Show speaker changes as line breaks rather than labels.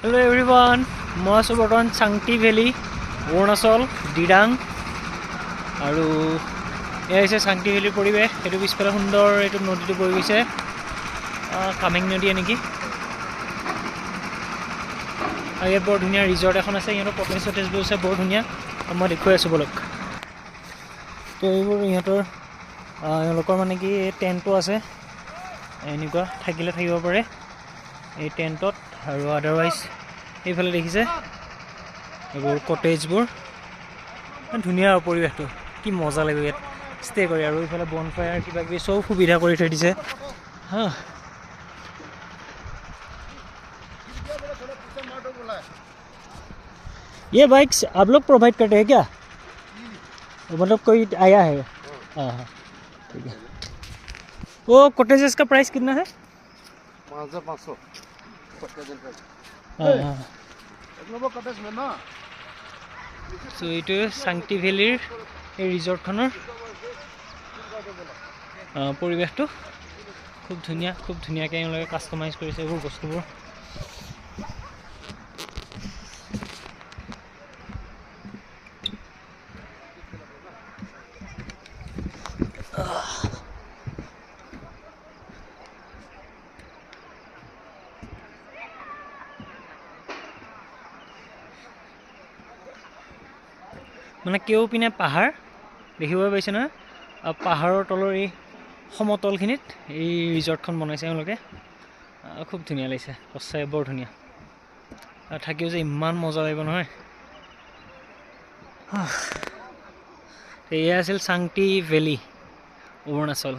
Hello everyone, মই আছোঁ বৰ্তমান চাংটি ভেলী অৰুণাচল ডিৰাং আৰু এয়া হৈছে চাংটি ভেলীৰ পৰিৱেশ। এইটো পিছফালে সুন্দৰ এইটো নদীটো বৈ গৈছে, কামেং নদী নেকি। আৰু ইয়াত বৰ ধুনীয়া ৰিজৰ্ট এখন আছে, ইহঁতৰ কটেজ চটেজবোৰ আছে বৰ ধুনীয়া। মই দেখুৱাই আছোঁ বলক। তো এইবোৰ এওঁলোকৰ মানে কি টেণ্টো আছে, এনেকুৱা থাকিলে থাকিব পাৰে এই টেণ্টত। আৰু আদাৰৱাইজ এইফালে দেখিছে এইবোৰ কটেজবোৰ, ধুনীয়া আৰু পৰিৱেশটো কি মজা লাগিব ইয়াত ষ্টে কৰি। আৰু এইফালে বন ফায়াৰ কিবা কিবি চব সুবিধা কৰি থৈ দিছে হা। ये बाइक्स आप लोग प्रोवाइड करते हैं क्या? मतलब कोई आया है? हाँ हाँ ठीक है। वो कॉटेजेस का प्राइस कितना है?
500
सो ये चांगटी ভেলীৰ এই ৰিজৰ্টখনৰ পৰিৱেশটো খুব ধুনীয়া, খুব ধুনীয়াকৈ এওঁলোকে কাষ্টমাইজ কৰিছে এইবোৰ বস্তুবোৰ। মানে কেউপিনে পাহাৰ দেখিব পাইছে নহয়, পাহাৰৰ তলৰ এই সমতলখিনিত এই ৰিজৰ্টখন বনাইছে এওঁলোকে। খুব ধুনীয়া লাগিছে সঁচাই, বৰ ধুনীয়া। থাকিও যে ইমান মজা লাগিব নহয়। এয়া আছিল চাংটি ভেলী অৰুণাচল।